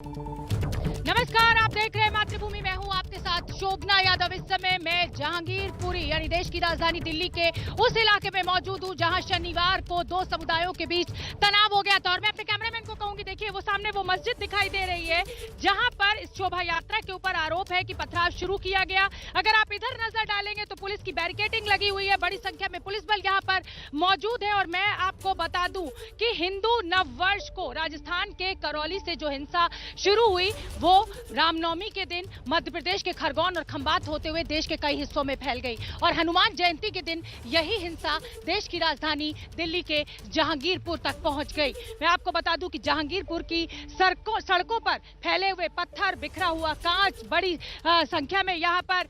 नमस्कार, आप देख रहे हैं मातृभूमि। मैं हूं आपके साथ शोभना यादव। इस समय मैं जहांगीरपुरी यानी देश की राजधानी दिल्ली के उस इलाके में मौजूद हूं जहां शनिवार को दो समुदायों के बीच तनाव हो गया था। और मैं अपने कैमरामैन को कहूंगी, देखिए वो सामने वो मस्जिद दिखाई दे रही है जहां पर इस शोभा यात्रा के ऊपर आरोप है कि पथराव शुरू किया गया। अगर आप इधर नजर डालेंगे तो पुलिस की बैरिकेडिंग लगी हुई है, बड़ी संख्या में पुलिस बल यहाँ पर मौजूद है। और मैं आपको बता दूं कि हिंदू नववर्ष को राजस्थान के करौली से जो हिंसा शुरू हुई वो रामनवमी के दिन मध्य प्रदेश के खरगोन और खंबात होते हुए देश के कई हिस्सों में फैल गई। और हनुमान जयंती के दिन यही हिंसा देश की राजधानी दिल्ली के जहांगीरपुर तक पहुंच गई। मैं आपको बता दूं कि जहांगीरपुर की सड़कों पर फैले हुए पत्थर, बिखरा हुआ कांच, बड़ी संख्या में यहाँ पर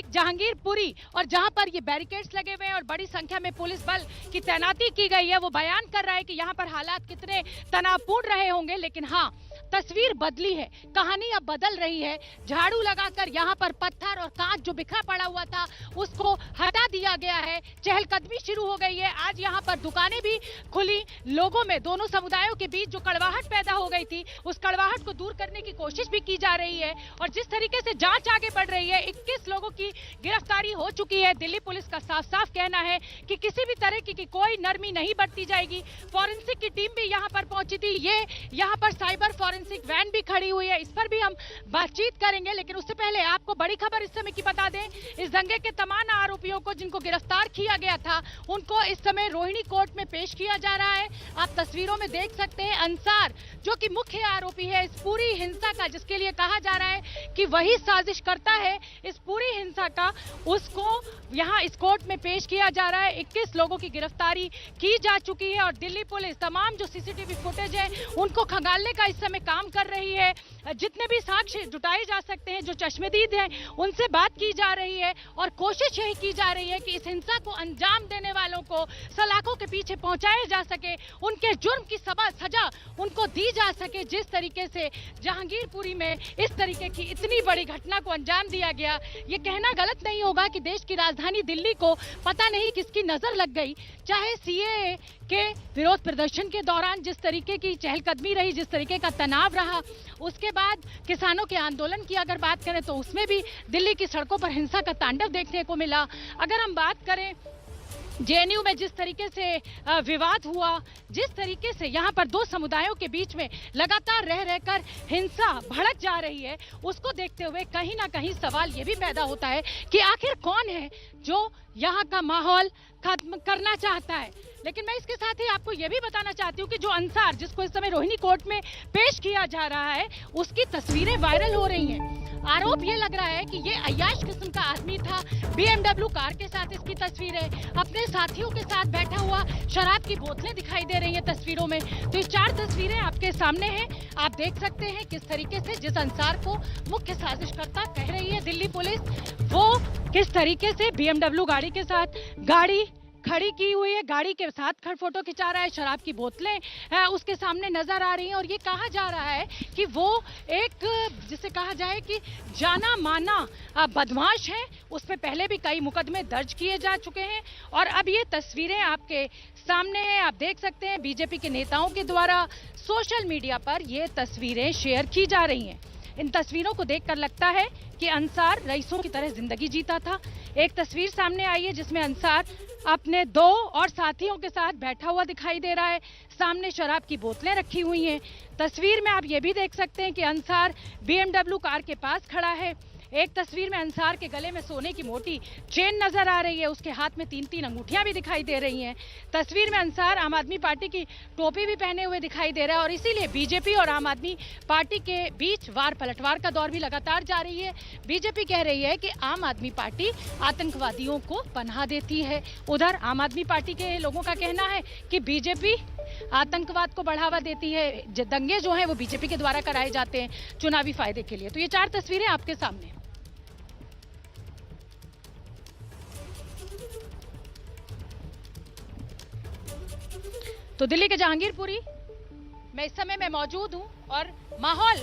जहांगीरपुरी और जहाँ पर ये बैरिकेड्स लगे हुए हैं और बड़ी संख्या में पुलिस बल की तैनाती की गई है, वो बयान कर रहा है कि यहाँ पर हालात कितने तनावपूर्ण रहे होंगे। लेकिन हाँ, तस्वीर बदली है, कहानी अब बदल रही है। झाड़ू लगाकर यहाँ पर पत्थर और कांच जो बिखरा पड़ा हुआ था उसको हटा दिया गया है। चहलकदमी शुरू हो गई है। आज यहाँ पर दुकानें भी खुली। लोगों में दोनों समुदायों के बीच जो कड़वाहट पैदा हो गई थी उस कड़वाहट को दूर करने की कोशिश भी की जा रही है। और जिस तरीके से जांच आगे बढ़ रही है, 21 लोगों की गिरफ्तारी हो चुकी है। दिल्ली पुलिस का साफ साफ कहना है कि किसी भी तरह की कोई नरमी नहीं बरती जाएगी। फॉरेंसिक की टीम भी यहाँ पर पहुंची थी। ये यहाँ पर साइबर फॉरेंसिक वैन भी खड़ी हुई है, इस पर भी हम बातचीत करेंगे। लेकिन उससे पहले आपको बड़ी खबर इस समय की बता दें। इस दंगे के तमाम आरोपियों को जिनको गिरफ्तार किया गया था उनको इस समय रोहिणी कोर्ट में पेश किया जा रहा है। आप तस्वीरों में देख सकते हैं अंसार जो कि मुख्य आरोपी है इस पूरी हिंसा का, जिसके लिए कहा जा रहा है कि वही साजिश करता है इस पूरी हिंसा का, उसको यहाँ इस कोर्ट में पेश किया जा रहा है। 21 लोगों की गिरफ्तारी की जा चुकी है और दिल्ली पुलिस तमाम जो सीसीटीवी फुटेज है उनको खंगालने का इस समय काम कर रही है। जितने भी साक्ष्य जुटाए जा सकते हैं, जो चश्मदीद हैं, उनसे बात की जा रही है और कोशिश यही की जा रही है कि इस हिंसा को अंजाम देने वालों को सलाखों के पीछे पहुंचाया जा सके, उनके जुर्म की सजा उनको दी जा सके। जिस तरीके से जहांगीरपुरी में इस तरीके की इतनी बड़ी घटना को अंजाम दिया गया, ये कहना गलत नहीं होगा कि देश की राजधानी दिल्ली को पता नहीं किसकी नजर लग गई। चाहे सीएए के विरोध प्रदर्शन के दौरान जिस तरीके की चहलकदमी रही, जिस तरीके का तनाव रहा, उसके बाद किसानों के आंदोलन की अगर बात करें तो उसमें भी दिल्ली की सड़कों पर हिंसा का तांडव देखने को मिला। अगर हम बात करें जेएनयू में जिस तरीके से विवाद हुआ, जिस तरीके से यहाँ पर दो समुदायों के बीच में लगातार रह रहकर हिंसा भड़क जा रही है, उसको देखते हुए कहीं ना कहीं सवाल ये भी पैदा होता है कि आखिर कौन है जो यहाँ का माहौल खत्म करना चाहता है। लेकिन मैं इसके साथ ही आपको ये भी बताना चाहती हूँ कि जो अंसार जिसको इस समय रोहिणी कोर्ट में पेश किया जा रहा है उसकी तस्वीरें वायरल हो रही हैं। आरोप ये लग रहा है कि ये अय्याश किस्म का आदमी था। BMW कार के साथ इसकी तस्वीर है, अपने साथियों के साथ बैठा हुआ, शराब की बोतलें दिखाई दे रही हैं तस्वीरों में। तो ये 4 तस्वीरें आपके सामने हैं, आप देख सकते हैं किस तरीके से जिस अंसार को मुख्य साजिशकर्ता कह रही है दिल्ली पुलिस, वो किस तरीके से BMW गाड़ी के साथ गाड़ी खड़ी की हुई है, गाड़ी के साथ फोटो खिंचा रहा है, शराब की बोतलें उसके सामने नजर आ रही हैं। और ये कहा जा रहा है कि वो एक जिसे कहा जाए कि जाना माना बदमाश है। उस पर पहले भी कई मुकदमे दर्ज किए जा चुके हैं। और अब ये तस्वीरें आपके सामने हैं, आप देख सकते हैं बीजेपी के नेताओं के द्वारा सोशल मीडिया पर ये तस्वीरें शेयर की जा रही हैं। इन तस्वीरों को देखकर लगता है कि अंसार रईसों की तरह जिंदगी जीता था। एक तस्वीर सामने आई है जिसमें अंसार अपने 2 और साथियों के साथ बैठा हुआ दिखाई दे रहा है, सामने शराब की बोतलें रखी हुई हैं। तस्वीर में आप ये भी देख सकते हैं कि अंसार BMW कार के पास खड़ा है। एक तस्वीर में अंसार के गले में सोने की मोटी चेन नजर आ रही है, उसके हाथ में 3-3 अंगूठियां भी दिखाई दे रही हैं। तस्वीर में अंसार आम आदमी पार्टी की टोपी भी पहने हुए दिखाई दे रहा है। और इसीलिए बीजेपी और आम आदमी पार्टी के बीच वार पलटवार का दौर भी लगातार जारी है। बीजेपी कह रही है कि आम आदमी पार्टी आतंकवादियों को पनाह देती है, उधर आम आदमी पार्टी के लोगों का कहना है कि बीजेपी आतंकवाद को बढ़ावा देती है। दंगे जो हैं वो बीजेपी के द्वारा कराए जाते हैं चुनावी फायदे के लिए। तो ये 4 तस्वीरें आपके सामने। तो दिल्ली के जहांगीरपुरी मैं इस समय मौजूद हूं और माहौल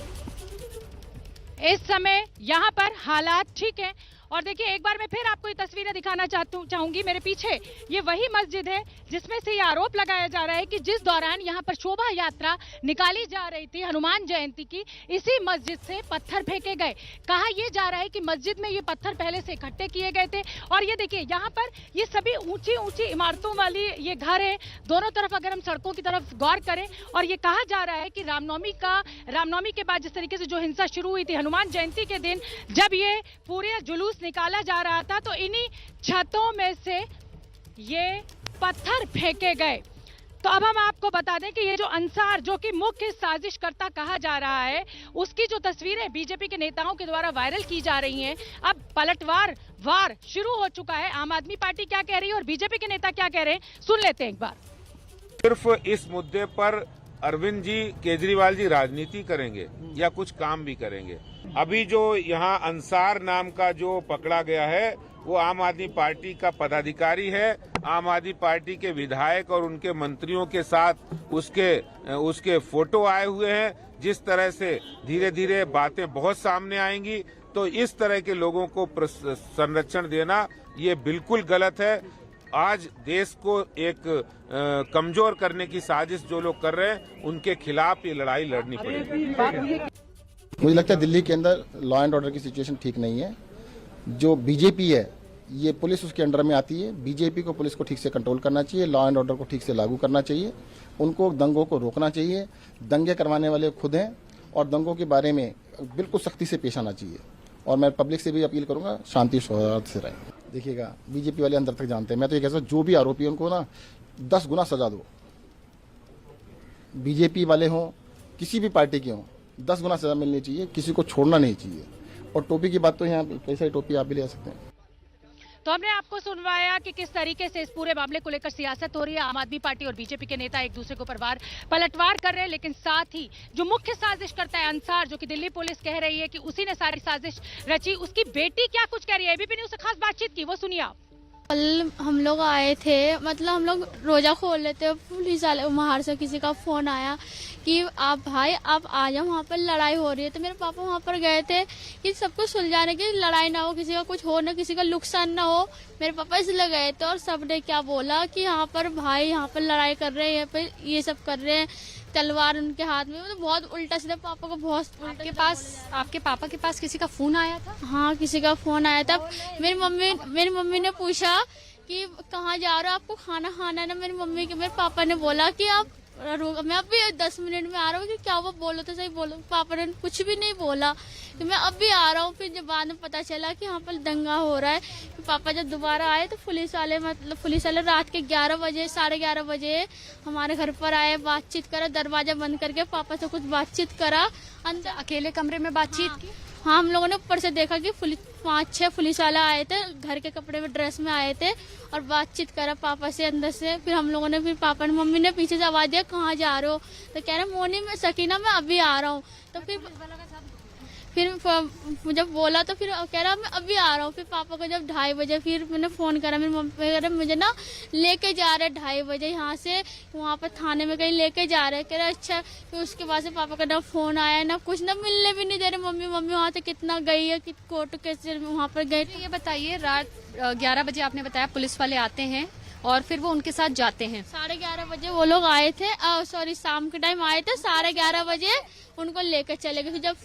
इस समय यहाँ पर हालात ठीक है और देखिए एक बार मैं फिर आपको ये तस्वीरें दिखाना चाहूंगी। मेरे पीछे ये वही मस्जिद है जिसमें से ये आरोप लगाया जा रहा है कि जिस दौरान यहाँ पर शोभा यात्रा निकाली जा रही थी हनुमान जयंती की, इसी मस्जिद से पत्थर फेंके गए। कहा यह जा रहा है कि मस्जिद में ये पत्थर पहले से इकट्ठे किए गए थे। और ये देखिए यहाँ पर ये सभी ऊंची ऊंची इमारतों वाली ये घर है, दोनों तरफ अगर हम सड़कों की तरफ गौर करें। और ये कहा जा रहा है कि रामनवमी के बाद जिस तरीके से जो हिंसा शुरू हुई थी हनुमान जयंती के दिन, जब ये पूरे जुलूस निकाला जा रहा था तो इन्हीं छतों में से ये पत्थर फेंके गए। तो अब हम आपको बता दें कि ये जो अंसार, जो कि मुख्य साजिशकर्ता कहा जा रहा है, उसकी जो तस्वीरें बीजेपी के नेताओं के द्वारा वायरल की जा रही हैं, अब पलटवार शुरू हो चुका है। आम आदमी पार्टी क्या कह रही है और बीजेपी के नेता क्या कह रहे हैं, सुन लेते हैं एक बार। सिर्फ इस मुद्दे पर अरविंद जी, केजरीवाल जी राजनीति करेंगे या कुछ काम भी करेंगे? अभी जो यहाँ अंसार नाम का जो पकड़ा गया है वो आम आदमी पार्टी का पदाधिकारी है। आम आदमी पार्टी के विधायक और उनके मंत्रियों के साथ उसके फोटो आए हुए हैं। जिस तरह से धीरे धीरे बातें बहुत सामने आएंगी तो इस तरह के लोगों को संरक्षण देना ये बिल्कुल गलत है। आज देश को एक कमजोर करने की साजिश जो लोग कर रहे हैं उनके खिलाफ ये लड़ाई लड़नी पड़ेगी। मुझे लगता है दिल्ली के अंदर लॉ एंड ऑर्डर की सिचुएशन ठीक नहीं है। जो बीजेपी है ये पुलिस उसके अंडर में आती है। बीजेपी को पुलिस को ठीक से कंट्रोल करना चाहिए, लॉ एंड ऑर्डर को ठीक से लागू करना चाहिए, उनको दंगों को रोकना चाहिए। दंगे करवाने वाले खुद हैं और दंगों के बारे में बिल्कुल सख्ती से पेश आना चाहिए। और मैं पब्लिक से भी अपील करूंगा शांति सौहार्द से रहें। देखिएगा बीजेपी वाले अंदर तक जानते हैं। मैं तो ये कहता हूं जो भी आरोपी उनको ना 10 गुना सजा दो। बीजेपी वाले हों किसी भी पार्टी के हों 10 गुना सजा मिलनी चाहिए, किसी को छोड़ना नहीं चाहिए। और टोपी की बात तो यहाँ कई सारी टोपी आप भी ले सकते हैं। तो हमने आपको सुनवाया कि किस तरीके से इस पूरे मामले को लेकर सियासत हो रही है। आम आदमी पार्टी और बीजेपी के नेता एक दूसरे के ऊपर पलटवार कर रहे हैं, लेकिन साथ ही जो मुख्य साजिश करता है अंसार, जो कि दिल्ली पुलिस कह रही है कि उसी ने सारी साजिश रची, उसकी बेटी क्या कुछ कह रही है। एबीपी न्यूज से खास बातचीत की, वो सुनिए आप। कल हम लोग आए थे, मतलब हम लोग रोजा खोल लेते, पुलिस वाले बाहर से किसी का फोन आया कि आप भाई आप आ जाओ, वहाँ पर लड़ाई हो रही है। तो मेरे पापा वहाँ पर गए थे कि सबको सुलझाने की, लड़ाई ना हो, किसी का कुछ हो ना, किसी का नुकसान ना हो। मेरे पापा इसलिए गए थे और सबने क्या बोला कि यहाँ पर भाई यहाँ पर लड़ाई कर रहे हैं, यहाँ पर ये सब कर रहे हैं, तलवार उनके हाथ में। मतलब बहुत उल्टा सीधा पापा को बहुत उल्टा। आपके पापा के पास किसी का फोन आया था? हाँ, किसी का फोन आया था। मेरी मम्मी ने पूछा कि कहाँ जा रहे हो, आपको खाना खाना है ना। मेरे पापा ने बोला कि आप मैं अभी 10 मिनट में आ रहा हूँ। कि क्या वो बोलो तो सही, बोलो। पापा ने कुछ भी नहीं बोला कि मैं अभी आ रहा हूँ। फिर जब बाद में पता चला कि यहाँ पर दंगा हो रहा है, तो पापा जब दोबारा आए तो पुलिस वाले रात के 11 बजे 11:30 बजे हमारे घर पर आए, बातचीत करा, दरवाजा बंद करके पापा से कुछ बातचीत करा। अंदर अकेले कमरे में बातचीत की। हाँ, हम लोगों ने ऊपर से देखा कि 5-6 पुलिस वाले आए थे, घर के कपड़े में, ड्रेस में आए थे और बातचीत करा पापा से अंदर से। फिर हम लोगों ने, फिर पापा ने, मम्मी ने पीछे से आवाज दिया कहाँ जा रहे हो, तो कह रहे मोनी में सकीना मैं अभी आ रहा हूँ। तो फिर जब बोला तो फिर कह रहा मैं अभी आ रहा हूँ। फिर पापा को जब 2:30 बजे फिर मैंने फोन करा, मेरी मम्मी कह रहे मुझे ना लेके जा रहे 2:30 बजे यहाँ से, वहाँ पर थाने में कहीं लेके जा रहे। कह रहे अच्छा। फिर उसके बाद से पापा का ना फोन आया ना कुछ, ना मिलने भी नहीं दे रहे। मम्मी वहाँ से कितना गई है, कि कोर्ट कैसे वहाँ पर गई। ये बताइए, रात 11 बजे आपने बताया पुलिस वाले आते हैं और फिर वो उनके साथ जाते हैं। 11:30 बजे वो लोग आए थे, सॉरी शाम के टाइम आए थे। 11:30 बजे उनको लेकर चले गए। फिर जब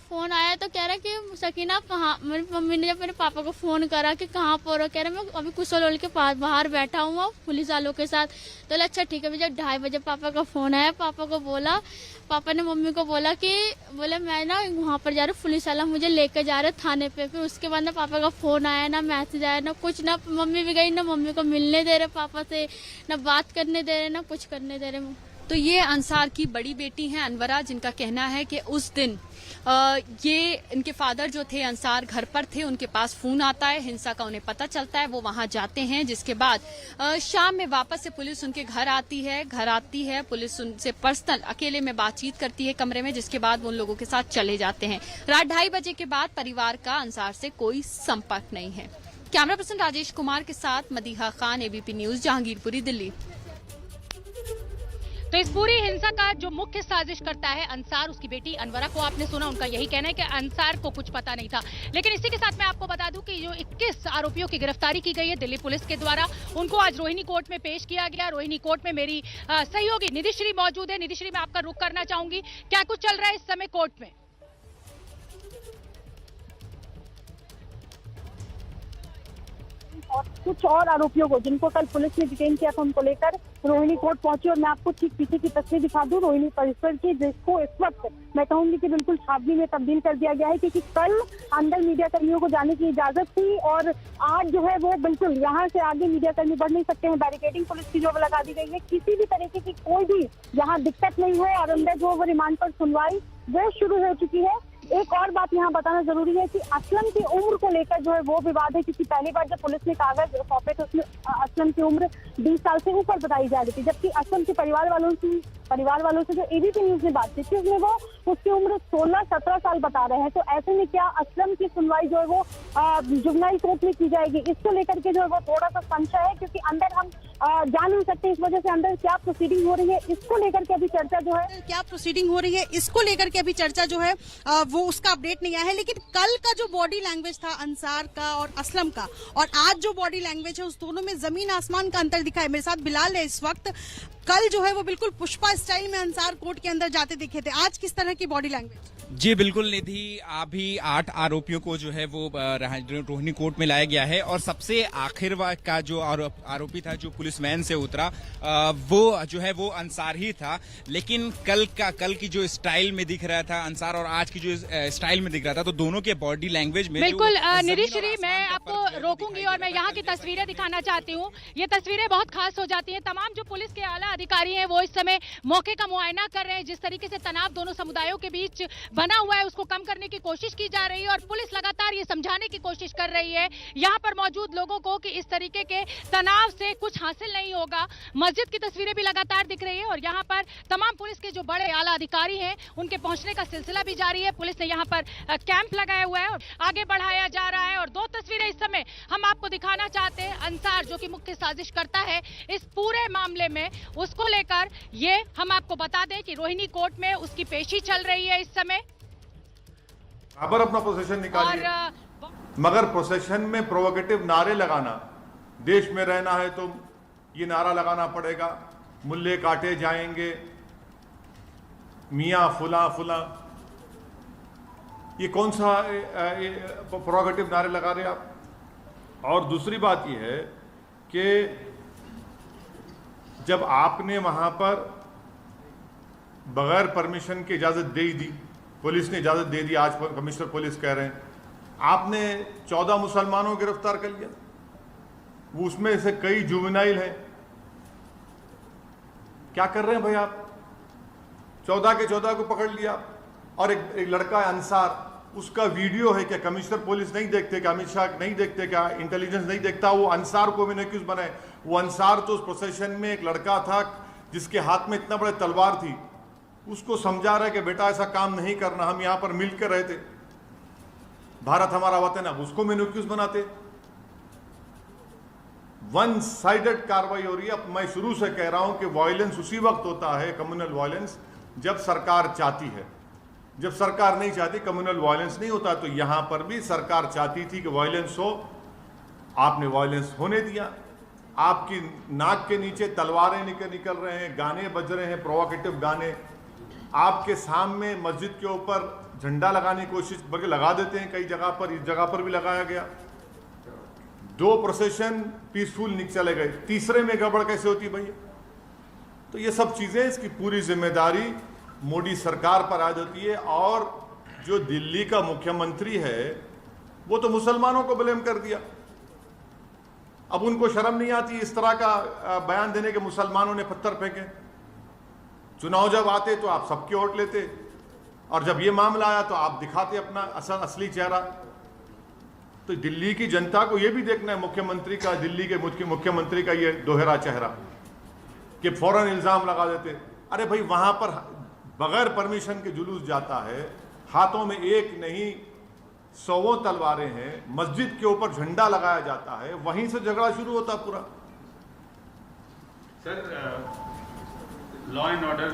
फोन आया तो कह रहा कि सकीना कहाँ, मेरी मम्मी ने जब मेरे पापा को फोन करा कि कहाँ पर हो, कह रहा मैं अभी कुशल के पास बाहर बैठा हूँ पुलिस वालों के साथ। तो अच्छा ठीक है। जब 2:30 बजे पापा का फोन आया, पापा ने मम्मी को बोला कि मैं ना वहाँ पर जा रहा हूँ, पुलिस वाला मुझे लेकर जा रहे थाने पे। फिर उसके बाद ना पापा का फोन आया, ना मैसेज आया, ना कुछ, ना मम्मी भी गई, ना मम्मी को मिलने दे रहे पापा से, ना बात करने दे रहे, ना कुछ करने दे रहे। तो ये अंसार की बड़ी बेटी हैं अनवरा, जिनका कहना है कि उस दिन ये इनके फादर जो थे अंसार घर पर थे, उनके पास फोन आता है, हिंसा का उन्हें पता चलता है, वो वहां जाते हैं। जिसके बाद शाम में वापस से पुलिस उनके घर आती है, पुलिस उनसे पर्सनल अकेले में बातचीत करती है कमरे में, जिसके बाद वो उन लोगों के साथ चले जाते हैं। रात 2:30 बजे के बाद परिवार का अंसार से कोई संपर्क नहीं है। कैमरा पर्सन राजेश कुमार के साथ मदीहा खान, एबीपी न्यूज, जहांगीरपुरी, दिल्ली। तो इस पूरी हिंसा का जो मुख्य साजिश करता है अंसार, उसकी बेटी अनवरा को आपने सुना, उनका यही कहना है कि अंसार को कुछ पता नहीं था। लेकिन इसी के साथ मैं आपको बता दूं कि जो 21 आरोपियों की गिरफ्तारी की गई है दिल्ली पुलिस के द्वारा, उनको आज रोहिणी कोर्ट में पेश किया गया। रोहिणी कोर्ट में मेरी सहयोगी निधिश्री मौजूद है। निधिश्री, मैं आपका रुख करना चाहूंगी, क्या कुछ चल रहा है इस समय कोर्ट में? और कुछ और आरोपियों को जिनको कल पुलिस ने डिटेन किया था, उनको लेकर रोहिणी कोर्ट पहुंची। और मैं आपको ठीक पीछे की तस्वीर दिखा दूं रोहिणी परिसर की, जिसको इस वक्त मैं कहूंगी कि बिल्कुल छावनी में तब्दील कर दिया गया है, क्योंकि कल अंदर मीडिया कर्मियों को जाने की इजाजत थी और आज जो है वो बिल्कुल यहाँ से आगे मीडिया कर्मी बढ़ नहीं सकते हैं। बैरिकेडिंग पुलिस की जो लगा दी गई है, किसी भी तरीके की कोई भी यहाँ दिक्कत नहीं है और अंदर जो वो रिमांड पर सुनवाई वो शुरू हो चुकी है। एक और बात यहाँ बताना जरूरी है कि असलम की उम्र को लेकर जो है वो विवाद है, क्योंकि पहली बार जब पुलिस ने कागज सौंपे तो उसमें असलम की उम्र 20 साल से ऊपर बताई जा रही थी, जबकि असलम के परिवार वालों से जो एबीपी न्यूज ने बात की थी उसमें वो उसकी उम्र 16-17 साल बता रहे हैं। तो ऐसे में क्या असलम की सुनवाई जो है वो जुवेनाइल कोर्ट में की जाएगी, इसको लेकर के जो है वो थोड़ा सा संशय है, क्योंकि अंदर हम जा नहीं सकते। इस वजह से अंदर क्या प्रोसीडिंग हो रही है इसको लेकर के अभी चर्चा जो है जो है वो उसका अपडेट नहीं आया है। लेकिन कल का जो बॉडी लैंग्वेज था अंसार का और असलम का, और आज जो बॉडी लैंग्वेज है, उस दोनों में जमीन आसमान का अंतर दिखा है। मेरे साथ बिलाल है इस वक्त। कल जो है वो बिल्कुल पुष्पा स्टाइल में अंसार कोर्ट के अंदर जाते दिखे थे, आज किस तरह की बॉडी लैंग्वेज? जी बिल्कुल निधि, अभी 8 आरोपियों को जो है वो रोहिणी कोर्ट में लाया गया है और सबसे आखिर का जो आरोपी था जो पुलिस वैन से उतरा वो जो है वो अंसार ही था। लेकिन कल की जो स्टाइल में दिख रहा था अंसार और आज की जो स्टाइल में दिख रहा था, तो दोनों के बॉडी लैंग्वेज में बिल्कुल निधिश्री, मैं आपको रोकूंगी और मैं यहाँ की तस्वीरें दिखाना चाहती हूँ। ये तस्वीरें बहुत खास हो जाती हैं। तमाम जो पुलिस के आला अधिकारी हैं वो इस समय मौके का मुआयना कर रहे हैं। जिस तरीके से तनाव दोनों समुदायों के बीच बना हुआ है उसको कम करने की कोशिश की जा रही है और पुलिस लगातार ये समझाने की कोशिश कर रही है यहाँ पर मौजूद लोगों को कि इस तरीके के तनाव से कुछ हासिल नहीं होगा। मस्जिद की तस्वीरें भी लगातार दिख रही है और यहाँ पर तमाम पुलिस के जो बड़े आला अधिकारी हैं उनके पहुंचने का सिलसिला भी जारी है। पुलिस ने यहाँ पर कैंप लगाया हुआ है और आगे बढ़ाया जा रहा है। और 2 तस्वीरें इस समय हम आपको दिखाना चाहते हैं। अंसार जो कि मुख्य साजिश करता है इस पूरे मामले में, उसको लेकर ये हम आपको बता दें कि रोहिणी कोर्ट में उसकी पेशी चल रही है इस समय। बराबर अपना प्रोसेशन निकालिए, मगर प्रोसेशन में प्रोवोकेटिव नारे लगाना, देश में रहना है तो ये नारा लगाना पड़ेगा, मुल्ले काटे जाएंगे, मियां फुला फुला, ये कौन सा प्रोवोकेटिव नारे लगा रहे आप? और दूसरी बात ये है कि जब आपने वहां पर बगैर परमिशन की इजाजत दे दी, पुलिस ने इजाजत दे दी, आज कमिश्नर पुलिस कह रहे हैं, आपने 14 मुसलमानों को गिरफ्तार कर लिया, वो उसमें से कई जुवेनाइल हैं। क्या कर रहे हैं भाई आप? 14 के 14 को पकड़ लिया। और एक लड़का है अंसार, उसका वीडियो है। क्या कमिश्नर पुलिस नहीं देखते, क्या अमित शाह नहीं देखते, क्या इंटेलिजेंस नहीं देखता? वो अंसार को भी नहीं क्यों बनाए? वो अंसार तो उस प्रोसेशन में एक लड़का था जिसके हाथ में इतना बड़ा तलवार थी, उसको समझा रहा है कि बेटा ऐसा काम नहीं करना, हम यहां पर मिलकर रहते, भारत हमारा वतन है, उसको मेन्यूक्यूज बनाते। वन साइडेड कार्रवाई हो रही है। अब मैं शुरू से कह रहा हूं कि वायलेंस उसी वक्त होता है, कम्युनल वायलेंस, जब सरकार चाहती है। जब सरकार नहीं चाहती कम्युनल वायलेंस नहीं होता। तो यहां पर भी सरकार चाहती थी कि वायलेंस हो, आपने वायलेंस होने दिया। आपकी नाक के नीचे तलवारें निकल रहे हैं, गाने बज रहे हैं, प्रोवोकेटिव गाने। आपके सामने मस्जिद के ऊपर झंडा लगाने की कोशिश, बल्कि लगा देते हैं कई जगह पर, इस जगह पर भी लगाया गया। 2 प्रोसेशन पीसफुल चले गए, तीसरे में गड़बड़ कैसे होती भैया? तो ये सब चीजें, इसकी पूरी जिम्मेदारी मोदी सरकार पर आ जाती है। और जो दिल्ली का मुख्यमंत्री है वो तो मुसलमानों को ब्लेम कर दिया। अब उनको शर्म नहीं आती इस तरह का बयान देने के मुसलमानों ने पत्थर फेंके। चुनाव जब आते तो आप सबके वोट लेते, और जब ये मामला आया तो आप दिखाते अपना असली चेहरा। तो दिल्ली की जनता को यह भी देखना है मुख्यमंत्री का, दिल्ली के मुख्यमंत्री का ये दोहरा चेहरा, कि फौरन इल्जाम लगा देते। अरे भाई, वहां पर बगैर परमिशन के जुलूस जाता है, हाथों में एक नहीं 100 तलवारें हैं, मस्जिद के ऊपर झंडा लगाया जाता है, वहीं से झगड़ा शुरू होता पूरा। सर, लॉ एंड ऑर्डर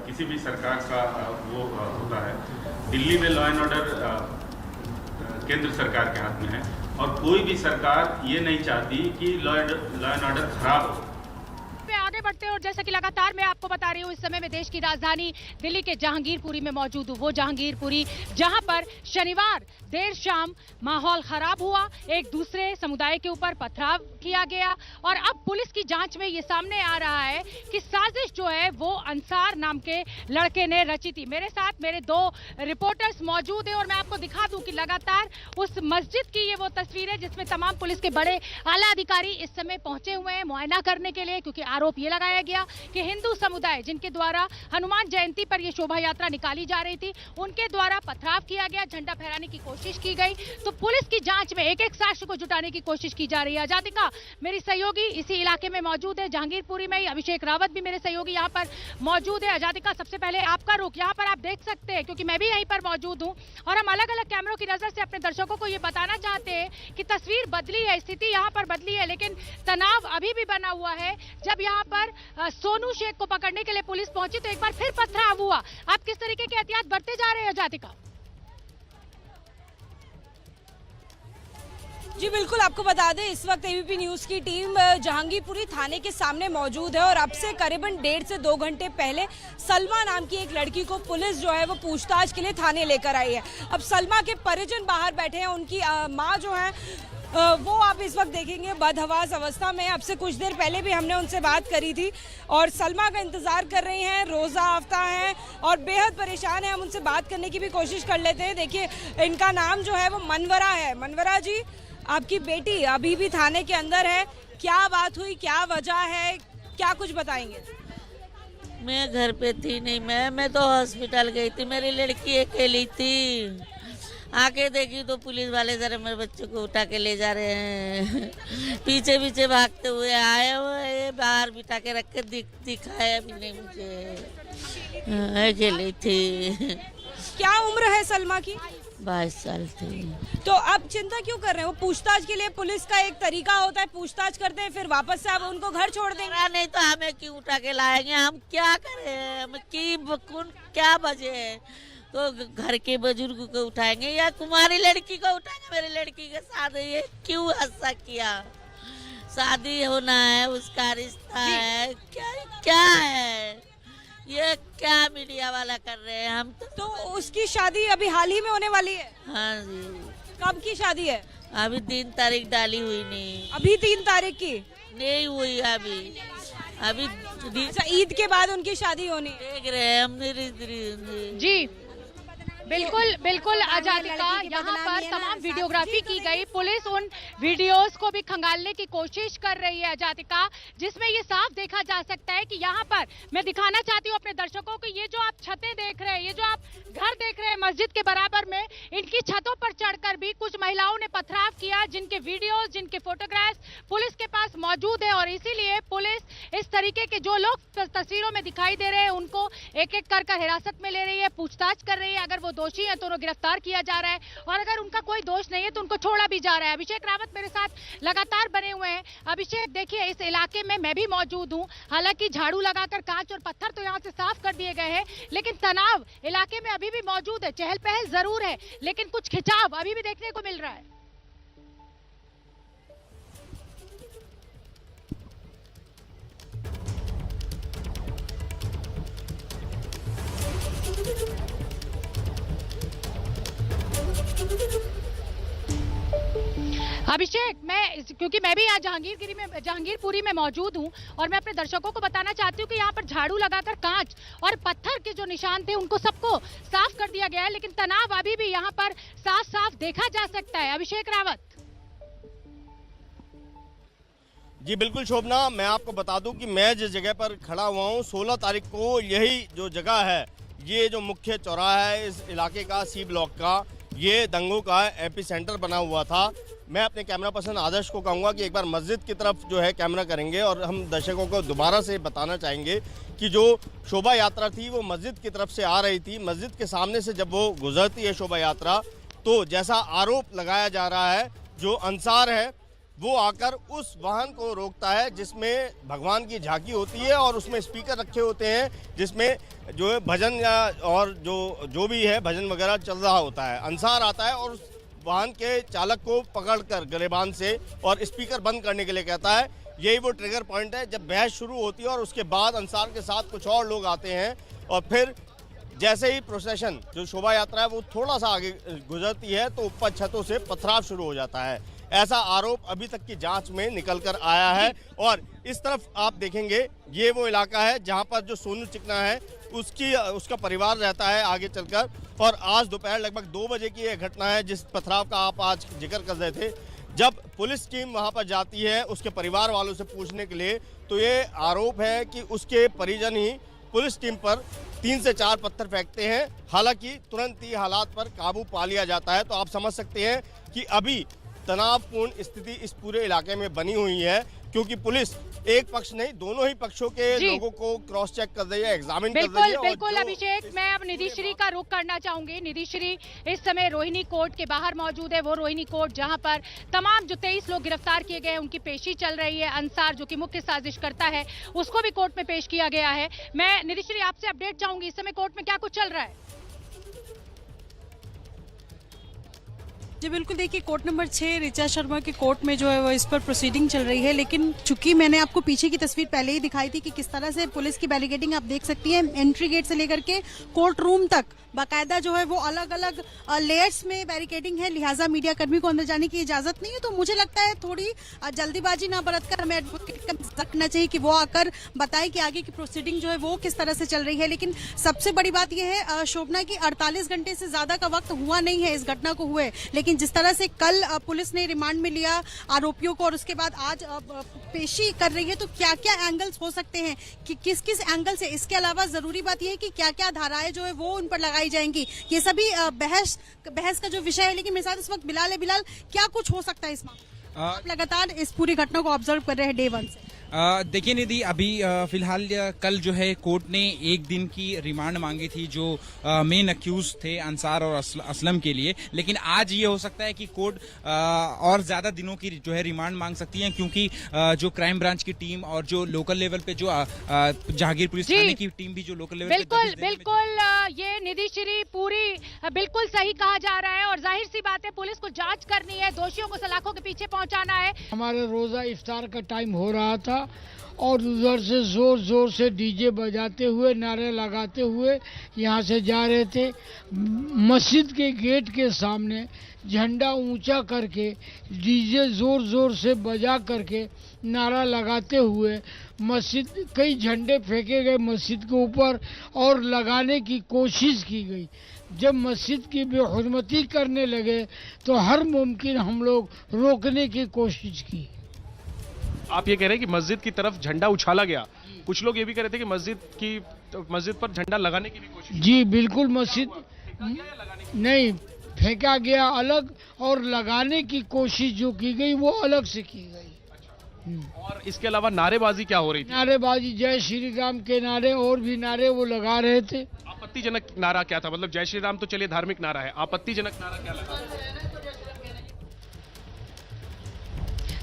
किसी भी सरकार का वो होता है। दिल्ली में लॉ एंड ऑर्डर केंद्र सरकार के हाथ में है और कोई भी सरकार ये नहीं चाहती कि लॉ एंड ऑर्डर खराब हो। आगे बढ़ते हैं और जैसा कि लगातार मैं आपको बता रही हूँ, इस समय मैं देश की राजधानी दिल्ली के जहांगीरपुरी में मौजूद हूँ। वो जहांगीरपुरी जहां पर शनिवार देर शाम माहौल खराब हुआ, एक दूसरे समुदाय के ऊपर पथराव किया गया और अब पुलिस की जांच में ये सामने आ रहा है कि साजिश जो है वो अंसार नाम के लड़के ने रची थी। मेरे साथ मेरे दो रिपोर्टर्स मौजूद हैं और मैं आपको दिखा दूं कि लगातार उस मस्जिद की ये वो तस्वीर है जिसमें तमाम पुलिस के बड़े आला अधिकारी इस समय पहुंचे हुए हैं मुआयना करने के लिए, क्योंकि आरोप ये लगाया गया कि हिंदू समुदाय जिनके द्वारा हनुमान जयंती पर यह शोभा यात्रा निकाली जा रही थी, उनके द्वारा पथराव किया गया, झंडा फहराने की कोशिश की गई। तो पुलिस की जांच में एक एक साक्ष्य को जुटाने की कोशिश की जा रही है। आजादी का मेरी सहयोगी इसी इलाके में मौजूद है, जहांगीरपुरी में ही अभिषेक रावत भी मेरे सहयोगी यहाँ पर मौजूद है। आजादी का सबसे पहले आपका रुख यहाँ पर आप देख सकते हैं, क्योंकि मैं भी यहीं पर मौजूद हूँ और हम अलग अलग कैमरों की नजर से अपने दर्शकों को ये बताना चाहते हैं कि तस्वीर बदली है, स्थिति यहाँ पर बदली है, लेकिन तनाव अभी भी बना हुआ है। जब यहाँ पर सोनू शेख को पकड़ने के लिए पुलिस पहुंची तो एक बार फिर पथराव हुआ। आप किस तरीके के एहतियात बरते जा रहे हैं जातिका? जी बिल्कुल, आपको बता दें इस वक्त एबीपी न्यूज़ की टीम जहांगीरपुरी थाने के सामने मौजूद है और अब से करीबन 1.5 से 2 घंटे पहले सलमा नाम की एक लड़की को पुलिस जो है वो पूछताछ के लिए थाने लेकर आई है। अब सलमा के परिजन बाहर बैठे हैं, उनकी माँ जो है वो आप इस वक्त देखेंगे बदहवास अवस्था में। अब से कुछ देर पहले भी हमने उनसे बात करी थी और सलमा का इंतज़ार कर रही हैं, रोज़ा आफ्ता हैं और बेहद परेशान हैं। हम उनसे बात करने की भी कोशिश कर लेते हैं। देखिए, इनका नाम जो है वो मनवरा है। मनवरा जी, आपकी बेटी अभी भी थाने के अंदर है, क्या बात हुई, क्या वजह है, क्या कुछ बताएंगे? मैं घर पे थी नहीं, मैं तो हॉस्पिटल गई थी, मेरी लड़की अकेली थी। आके देखी तो पुलिस वाले जरा मेरे बच्चे को उठा के ले जा रहे हैं। पीछे पीछे भागते हुए आए हुए, बाहर बिठा के रख के दिखाया भी नहीं मुझे, अकेली थी। क्या उम्र है सलमा की? 22 साल थी। तो आप चिंता क्यों कर रहे हैं? वो पूछताछ के लिए पुलिस का एक तरीका होता है, पूछताछ करते हैं फिर वापस से आप उनको घर छोड़ देंगे। नहीं तो हमें क्यों उठा के लाएंगे, हम क्या करें, हम क्या बजे है? तो घर के बुजुर्ग को उठाएंगे या तुम्हारी लड़की को उठाएंगे? मेरी लड़की के साथ ये क्यों ऐसा किया? शादी होना है, उसका रिश्ता है, क्या है ये? क्या मीडिया वाला कर रहे हैं? हम तो उसकी शादी अभी हाल ही में होने वाली है। हाँ जी। कब की शादी है? अभी 3 तारीख डाली हुई नहीं। अभी 3 तारीख की नहीं हुई अभी अच्छा, ईद के बाद उनकी शादी होनी। देख रहे हैं हम। जी बिल्कुल बिल्कुल आजादी का यहाँ पर तमाम वीडियोग्राफी की गई। पुलिस उन वीडियोस को भी खंगालने की कोशिश कर रही है आजादी का, जिसमें ये साफ देखा जा सकता है कि यहाँ पर मैं दिखाना चाहती हूँ अपने दर्शकों को, ये जो आप छतें देख रहे हैं, ये जो आप घर देख रहे हैं मस्जिद के बराबर में, इनकी छतों पर चढ़कर भी कुछ महिलाओं ने पथराव किया, जिनके वीडियोज, जिनके फोटोग्राफ्स पुलिस के पास मौजूद है। और इसीलिए पुलिस इस तरीके के जो लोग तस्वीरों में दिखाई दे रहे हैं उनको एक एक कर हिरासत में ले रही है, पूछताछ कर रही है। अगर वो दोषी है तो उन्हें गिरफ्तार किया जा रहा है और अगर उनका कोई दोष नहीं है तो उनको छोड़ा भी जा रहा है। अभिषेक रावत मेरे साथ लगातार बने हुए हैं। अभिषेक, देखिए इस इलाके में मैं भी मौजूद हूं, हालांकि झाड़ू लगाकर कांच और पत्थर तो यहां से साफ कर दिए गए हैं, लेकिन तनाव इलाके में अभी भी मौजूद है। चहल पहल जरूर है, लेकिन कुछ खिंचाव अभी भी देखने को मिल रहा है। अभिषेक, क्योंकि मैं भी यहाँ जहांगीरपुरी में मौजूद हूँ और मैं अपने दर्शकों को बताना चाहती हूँ कि यहाँ पर झाड़ू लगाकर कांच और पत्थर के जो निशान थे उनको सबको साफ कर दिया गया है, लेकिन तनाव अभी भी यहाँ पर साफ साफ देखा जा सकता है। अभिषेक रावत। जी बिल्कुल शोभना, मैं आपको बता दूं कि मैं जिस जगह पर खड़ा हुआ हूँ 16 तारीख को यही जो जगह है, ये जो मुख्य चौराहा है इस इलाके का, सी ब्लॉक का, ये दंगों का एपी सेंटर बना हुआ था। मैं अपने कैमरा पर्सन आदर्श को कहूँगा कि एक बार मस्जिद की तरफ जो है कैमरा करेंगे और हम दर्शकों को दोबारा से बताना चाहेंगे कि जो शोभा यात्रा थी वो मस्जिद की तरफ से आ रही थी। मस्जिद के सामने से जब वो गुजरती है शोभा यात्रा, तो जैसा आरोप लगाया जा रहा है, जो अंसार है वो आकर उस वाहन को रोकता है जिसमें भगवान की झांकी होती है और उसमें स्पीकर रखे होते हैं जिसमें जो है भजन या और जो भी है भजन वगैरह चल रहा होता है। अंसार आता है और उस वाहन के चालक को पकड़कर गिरेबान से और स्पीकर बंद करने के लिए कहता है। यही वो ट्रिगर पॉइंट है जब बहस शुरू होती है और उसके बाद अंसार के साथ कुछ और लोग आते हैं और फिर जैसे ही प्रोसेशन जो शोभा यात्रा है वो थोड़ा सा आगे गुजरती है तो ऊपर छतों से पथराव शुरू हो जाता है। ऐसा आरोप अभी तक की जांच में निकल कर आया है। और इस तरफ आप देखेंगे ये वो इलाका है जहां पर जो सोनू चिकना है उसका परिवार रहता है आगे चलकर। और आज दोपहर लगभग 2 बजे की यह घटना है जिस पथराव का आप आज जिक्र कर रहे थे। जब पुलिस टीम वहां पर जाती है उसके परिवार वालों से पूछने के लिए तो ये आरोप है कि उसके परिजन ही पुलिस टीम पर 3 से 4 पत्थर फेंकते हैं। हालांकि तुरंत ही हालात पर काबू पा लिया जाता है। तो आप समझ सकते हैं कि अभी तनावपूर्ण स्थिति इस पूरे इलाके में बनी हुई है क्योंकि पुलिस एक पक्ष नहीं दोनों ही पक्षों के लोगों को क्रॉस चेक कर रही है, एग्जामिन कर रही है। बिल्कुल अभिषेक, मैं अब निधिश्री का रुख करना चाहूंगी। निधिश्री इस समय रोहिणी कोर्ट के बाहर मौजूद है, वो रोहिणी कोर्ट जहां पर तमाम जो 23 लोग गिरफ्तार किए गए उनकी पेशी चल रही है। अंसार जो कि मुख्य साजिश करता है उसको भी कोर्ट में पेश किया गया है। मैं निधिश्री आपसे अपडेट चाहूंगी, इस समय कोर्ट में क्या कुछ चल रहा है? जी बिल्कुल, देखिए कोर्ट नंबर 6 ऋचा शर्मा के कोर्ट में जो है वो इस पर प्रोसीडिंग चल रही है। लेकिन चूंकि मैंने आपको पीछे की तस्वीर पहले ही दिखाई थी कि किस तरह से पुलिस की बैरिकेडिंग आप देख सकती हैं, एंट्री गेट से लेकर के कोर्ट रूम तक बाकायदा जो है वो अलग अलग लेयर्स में बैरिकेडिंग है, लिहाजा मीडिया कर्मी को अंदर जाने की इजाजत नहीं है। तो मुझे लगता है थोड़ी जल्दीबाजी ना बरतकर हमें एडवोकेट का रखना चाहिए कि वो आकर बताए कि आगे की प्रोसीडिंग जो है वो किस तरह से चल रही है। लेकिन सबसे बड़ी बात यह है शोभना की 48 घंटे से ज्यादा का वक्त हुआ नहीं है इस घटना को हुए, लेकिन जिस तरह से कल पुलिस ने रिमांड में लिया आरोपियों को और उसके बाद आज पेशी कर रही है, तो क्या क्या एंगल्स हो सकते हैं कि किस किस एंगल से, इसके अलावा जरूरी बात यह है कि क्या क्या धाराएं जो है वो उन पर लगाई जाएंगी, ये सभी बहस का जो विषय है। लेकिन मेरे साथ इस वक्त बिलाल है। बिलाल, क्या कुछ हो सकता है इस मामले में? आप लगातार इस पूरी घटना को ऑब्जर्व कर रहे हैं डे 1 से। देखिए निधि, अभी फिलहाल कल जो है कोर्ट ने 1 दिन की रिमांड मांगी थी जो मेन अक्यूज थे अंसार और असलम के लिए। लेकिन आज ये हो सकता है कि कोर्ट और ज्यादा दिनों की जो है रिमांड मांग सकती है क्योंकि जो क्राइम ब्रांच की टीम और जो लोकल लेवल पे जो जहांगीर पुलिस थाने की टीम भी जो लोकल लेवल बिल्कुल ये निधिश्री पूरी बिल्कुल सही कहा जा रहा है और जाहिर सी बात है पुलिस को जांच करनी है, दोषियों को सलाखों के पीछे पहुंचाना है। हमारे रोजा इफ्तार का टाइम हो रहा था और उधर से जोर जोर से डीजे बजाते हुए नारे लगाते हुए यहाँ से जा रहे थे। मस्जिद के गेट के सामने झंडा ऊंचा करके डीजे जोर जोर से बजा करके नारा लगाते हुए मस्जिद, कई झंडे फेंके गए मस्जिद के ऊपर और लगाने की कोशिश की गई। जब मस्जिद की बेहुरमती करने लगे तो हर मुमकिन हम लोग रोकने की कोशिश की। आप ये कह रहे हैं कि मस्जिद की तरफ झंडा उछाला गया, कुछ लोग ये भी कह रहे थे कि मस्जिद पर झंडा लगाने की भी कोशिश। जी बिल्कुल, मस्जिद नहीं फेंका गया अलग और लगाने की कोशिश जो की गई वो अलग से की गई। और इसके अलावा नारेबाजी क्या हो रही थी? नारेबाजी जय श्री राम के नारे और भी नारे वो लगा रहे थे। आपत्तिजनक नारा क्या था? मतलब जय श्री राम तो चलिए धार्मिक नारा है, आपत्तिजनक नारा क्या लगा?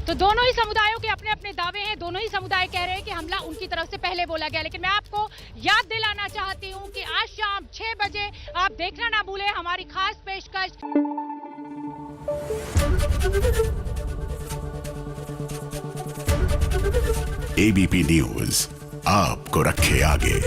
तो दोनों ही समुदायों के अपने अपने दावे हैं, दोनों ही समुदाय कह रहे हैं कि हमला उनकी तरफ से पहले बोला गया। लेकिन मैं आपको याद दिलाना चाहती हूं कि आज शाम 6 बजे आप देखना ना भूलें हमारी खास पेशकश। एबीपी न्यूज आपको रखे आगे।